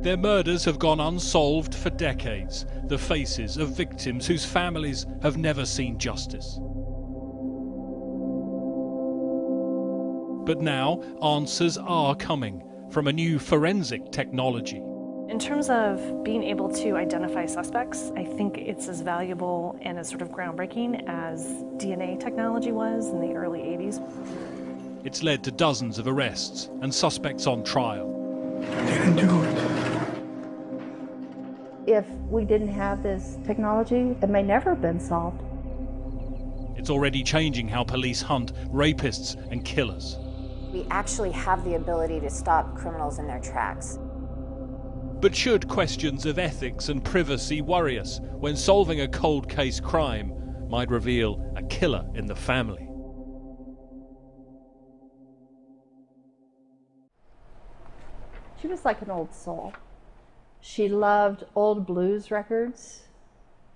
Their murders have gone unsolved for decades, the faces of victims whose families have never seen justice. But now, answers are coming from a new forensic technology. In terms of being able to identify suspects, I think it's as valuable and as sort of groundbreaking as DNA technology was in the early 80s. It's led to dozens of arrests and suspects on trial. I didn't do it. If we didn't have this technology, it may never have been solved. It's already changing how police hunt rapists and killers. We actually have the ability to stop criminals in their tracks. But should questions of ethics and privacy worry us when solving a cold case crime might reveal a killer in the family? She was like an old soul. She loved old blues records,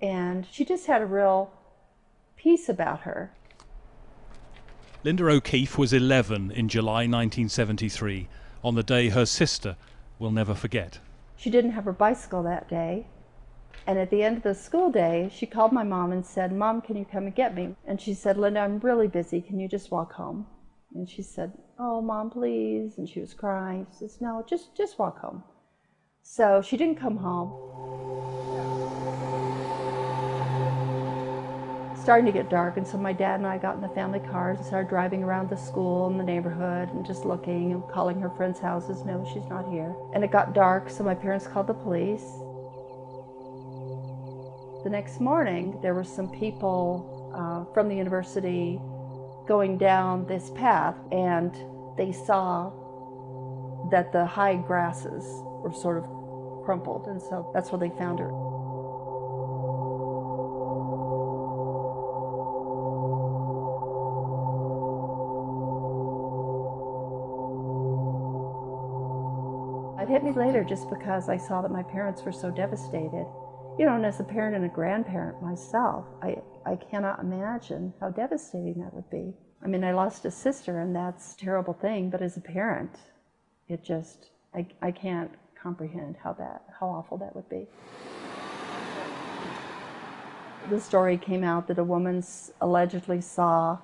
and she just had a real peace about her. Linda O'Keefe was 11 in July 1973, on the day her sister will never forget. She didn't have her bicycle that day, and at the end of the school day, she called my mom and said, "Mom, can you come and get me?" And she said, "Linda, I'm really busy. Can you just walk home?" And she said, "Oh, Mom, please." And she was crying. She says, "No, just walk home." So she didn't come home. Starting to get dark, and so my dad and I got in the family cars and started driving around the school and the neighborhood and just looking and calling her friends' houses. No, she's not here. And it got dark, so my parents called the police. The next morning, there were some people from the university going down this path, and they saw that the high grasses were sort of crumpled, and so that's where they found her. It hit me later just because I saw that my parents were so devastated. You know, and as a parent and a grandparent myself, I cannot imagine how devastating that would be. I mean, I lost a sister, and that's a terrible thing, but as a parent, it just, I can't comprehend how awful that would be. The story came out that a woman allegedly saw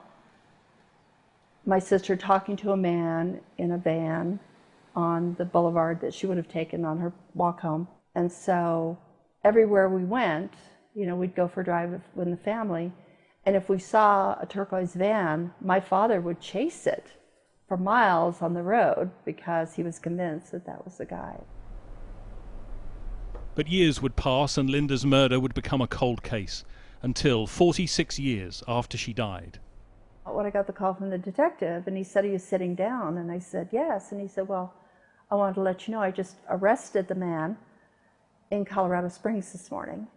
my sister talking to a man in a van on the boulevard that she would have taken on her walk home. And so everywhere we went, you know, we'd go for a drive with the family, and if we saw a turquoise van, my father would chase it for miles on the road because he was convinced that that was the guy. But years would pass and Linda's murder would become a cold case, until 46 years after she died. When I got the call from the detective, and he said he was sitting down, and I said yes, and he said, "Well, I wanted to let you know I just arrested the man in Colorado Springs this morning."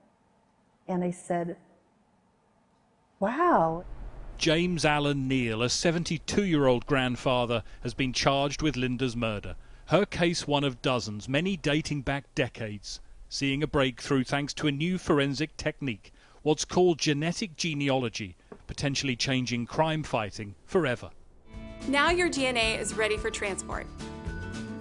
And I said, "Wow." James Alan Neal, a 72-year-old grandfather, has been charged with Linda's murder. Her case one of dozens, many dating back decades, seeing a breakthrough thanks to a new forensic technique, what's called genetic genealogy, potentially changing crime fighting forever. Now your DNA is ready for transport.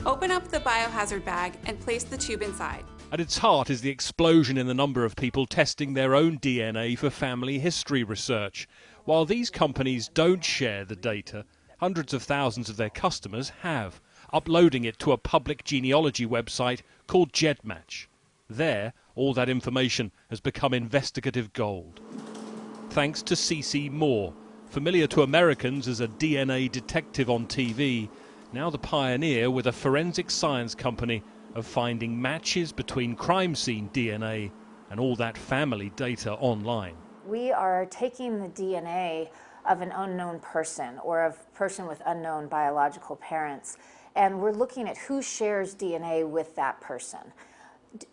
Open up the biohazard bag and place the tube inside. At its heart is the explosion in the number of people testing their own DNA for family history research. While these companies don't share the data, hundreds of thousands of their customers have, uploading it to a public genealogy website called GEDmatch. There, all that information has become investigative gold. Thanks to C.C. Moore, familiar to Americans as a DNA detective on TV, now the pioneer with a forensic science company of finding matches between crime scene DNA and all that family data online. We are taking the DNA of an unknown person or of a person with unknown biological parents, and we're looking at who shares DNA with that person.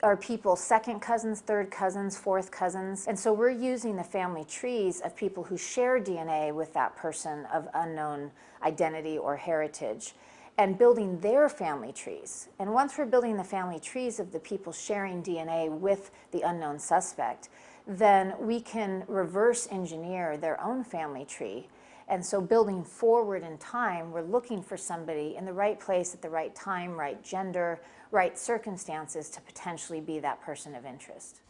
Are people second cousins, third cousins, fourth cousins? And so we're using the family trees of people who share DNA with that person of unknown identity or heritage, and building their family trees. And once we're building the family trees of the people sharing DNA with the unknown suspect, then we can reverse engineer their own family tree And so building forward in time, we're looking for somebody in the right place at the right time, right gender, right circumstances to potentially be that person of interest.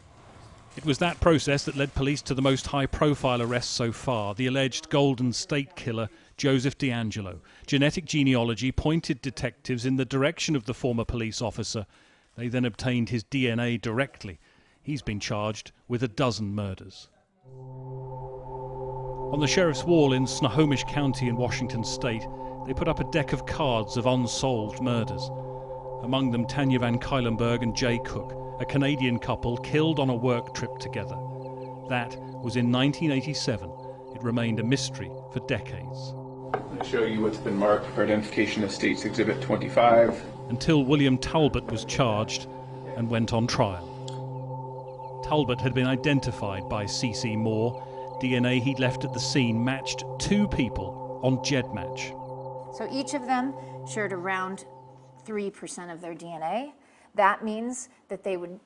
It was that process that led police to the most high-profile arrest so far, the alleged Golden State Killer, Joseph DeAngelo. Genetic genealogy pointed detectives in the direction of the former police officer. They then obtained his DNA directly. He's been charged with a dozen murders. On the sheriff's wall in Snohomish County in Washington state, they put up a deck of cards of unsolved murders. Among them Tanya Van Cuylenberg and Jay Cook, a Canadian couple killed on a work trip together. That was in 1987. It remained a mystery for decades. I'll show you what's been marked for identification as States Exhibit 25. Until William Talbot was charged and went on trial. Talbot had been identified by C.C. Moore. DNA he'd left at the scene matched 2 people on GEDmatch. So each of them shared around 3% of their DNA. That means that they would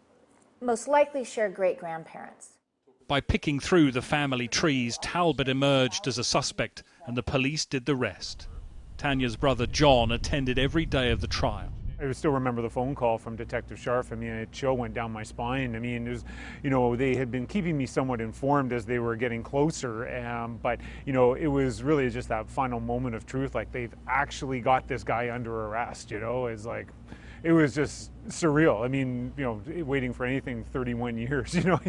most likely share great-grandparents. By picking through the family trees, Talbot emerged as a suspect, and the police did the rest. Tanya's brother John attended every day of the trial. I still remember the phone call from Detective Scharf. I mean, a chill went down my spine. I mean, it was, you know, they had been keeping me somewhat informed as they were getting closer, but, you know, it was really just that final moment of truth, like they've actually got this guy under arrest, you know, it's like, it was just surreal. I mean, you know, waiting for anything 31 years, you know,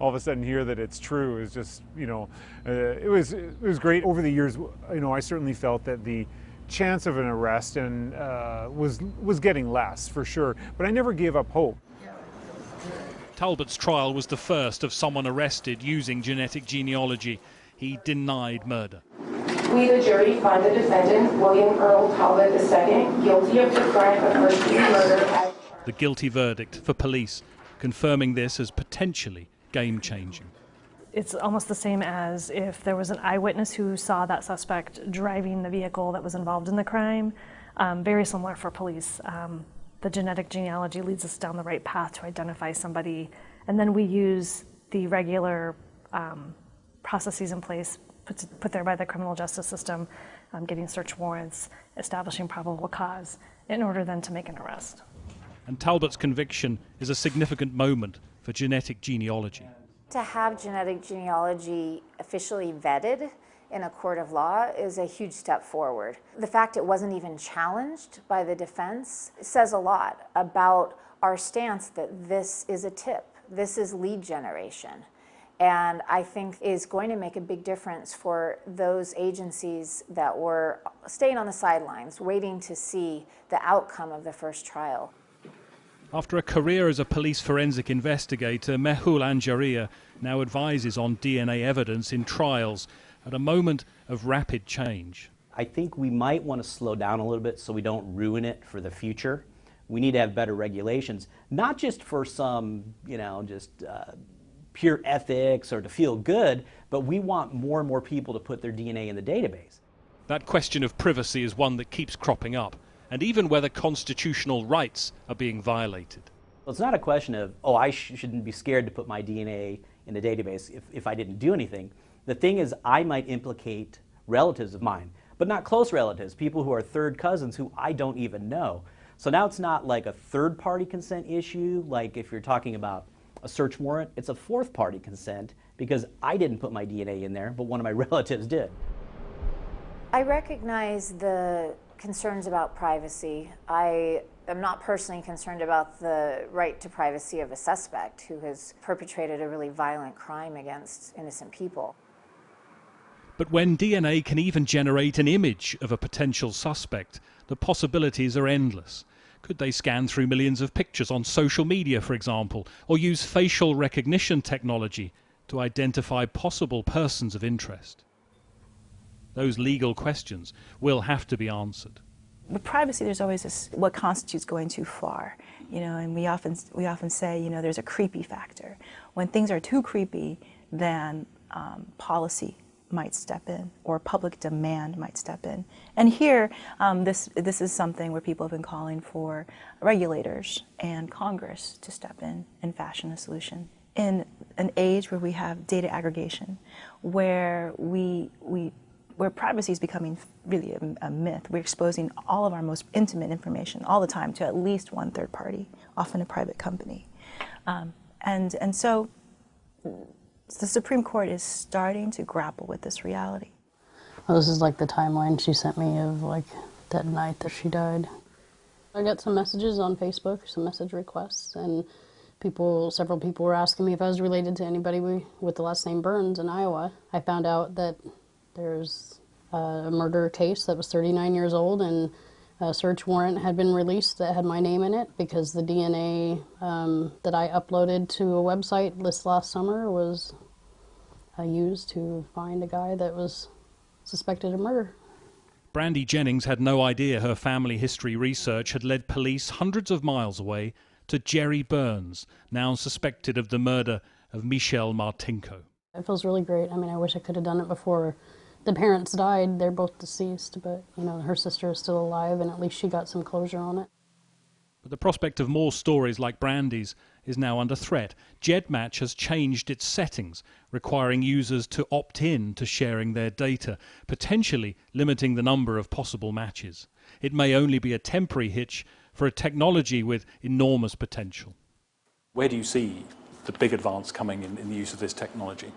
all of a sudden hear that it's true is just, you know, it was great. Over the years, you know, I certainly felt that the chance of an arrest and was getting less, for sure, but I never gave up hope. Talbot's trial was the first of someone arrested using genetic genealogy. He denied murder. We, the jury, find the defendant, William Earl Talbot II, guilty of the crime of first-degree murder. The guilty verdict for police, confirming this as potentially game-changing. It's almost the same as if there was an eyewitness who saw that suspect driving the vehicle that was involved in the crime. Very similar for police. The genetic genealogy leads us down the right path to identify somebody, and then we use the regular processes in place put there by the criminal justice system, getting search warrants, establishing probable cause, in order then to make an arrest. And Talbot's conviction is a significant moment for genetic genealogy. To have genetic genealogy officially vetted in a court of law is a huge step forward. The fact it wasn't even challenged by the defense says a lot about our stance that this is a tip, this is lead generation. And I think is going to make a big difference for those agencies that were staying on the sidelines, waiting to see the outcome of the first trial. After a career as a police forensic investigator, Mehul Anjaria now advises on DNA evidence in trials at a moment of rapid change. I think we might want to slow down a little bit so we don't ruin it for the future. We need to have better regulations, not just for some, you know, just pure ethics or to feel good, but we want more and more people to put their DNA in the database. That question of privacy is one that keeps cropping up, and even whether constitutional rights are being violated. Well, it's not a question of, oh, I shouldn't be scared to put my DNA in the database if I didn't do anything. The thing is, I might implicate relatives of mine, but not close relatives, people who are third cousins who I don't even know. So now it's not like a third-party consent issue, like if you're talking about a search warrant, it's a fourth-party consent because I didn't put my DNA in there, but one of my relatives did. I recognize the concerns about privacy. I am not personally concerned about the right to privacy of a suspect who has perpetrated a really violent crime against innocent people. But when DNA can even generate an image of a potential suspect, the possibilities are endless. Could they scan through millions of pictures on social media, for example, or use facial recognition technology to identify possible persons of interest? Those legal questions will have to be answered. With privacy, there's always this, what constitutes going too far, you know, and we often say, you know, there's a creepy factor. When things are too creepy, then policy might step in, or public demand might step in. And here, this is something where people have been calling for regulators and Congress to step in and fashion a solution. In an age where we have data aggregation, where we where privacy is becoming really a myth. We're exposing all of our most intimate information all the time to at least one third party, often a private company. And so the Supreme Court is starting to grapple with this reality. Well, this is like the timeline she sent me of like that night that she died. I got some messages on Facebook, some message requests, and several people were asking me if I was related to anybody with the last name Burns in Iowa. I found out that there's a murder case that was 39 years old, and a search warrant had been released that had my name in it because the DNA that I uploaded to a website this last summer was used to find a guy that was suspected of murder. Brandy Jennings had no idea her family history research had led police hundreds of miles away to Jerry Burns, now suspected of the murder of Michelle Martinko. It feels really great. I mean, I wish I could have done it before the parents died. They're both deceased, but you know, her sister is still alive, and at least she got some closure on it. But the prospect of more stories like Brandy's is now under threat. GEDmatch has changed its settings, requiring users to opt in to sharing their data, potentially limiting the number of possible matches. It may only be a temporary hitch for a technology with enormous potential. Where do you see the big advance coming in the use of this technology?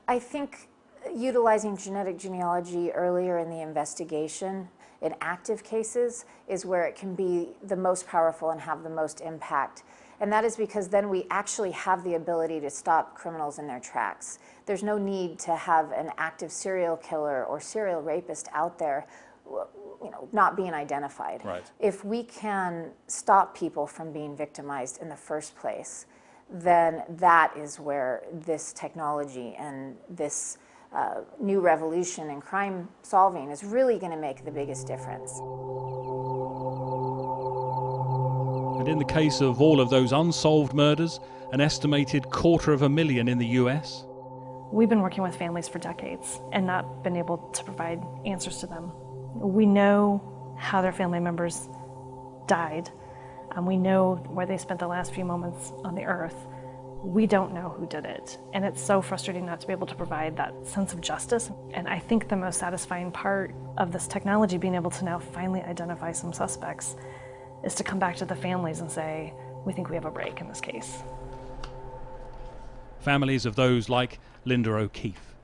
I think utilizing genetic genealogy earlier in the investigation in active cases is where it can be the most powerful and have the most impact. And that is because then we actually have the ability to stop criminals in their tracks. There's no need to have an active serial killer or serial rapist out there, you know, not being identified. Right. If we can stop people from being victimized in the first place, then that is where this technology and this new revolution in crime solving is really going to make the biggest difference. And in the case of all of those unsolved murders, an estimated 250,000 in the US. We've been working with families for decades and not been able to provide answers to them. We know how their family members died. We know where they spent the last few moments on the earth. We don't know who did it. And it's so frustrating not to be able to provide that sense of justice. And I think the most satisfying part of this technology, being able to now finally identify some suspects, is to come back to the families and say, we think we have a break in this case. Families of those like Linda O'Keefe.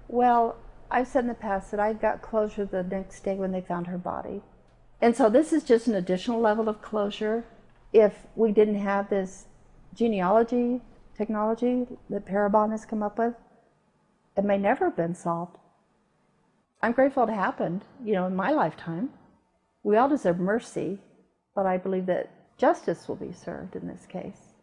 Well, I've said in the past that I got closure the next day when they found her body. And so this is just an additional level of closure. If we didn't have this genealogy technology that Parabon has come up with, it may never have been solved. I'm grateful it happened, you know, in my lifetime. We all deserve mercy, but I believe that justice will be served in this case.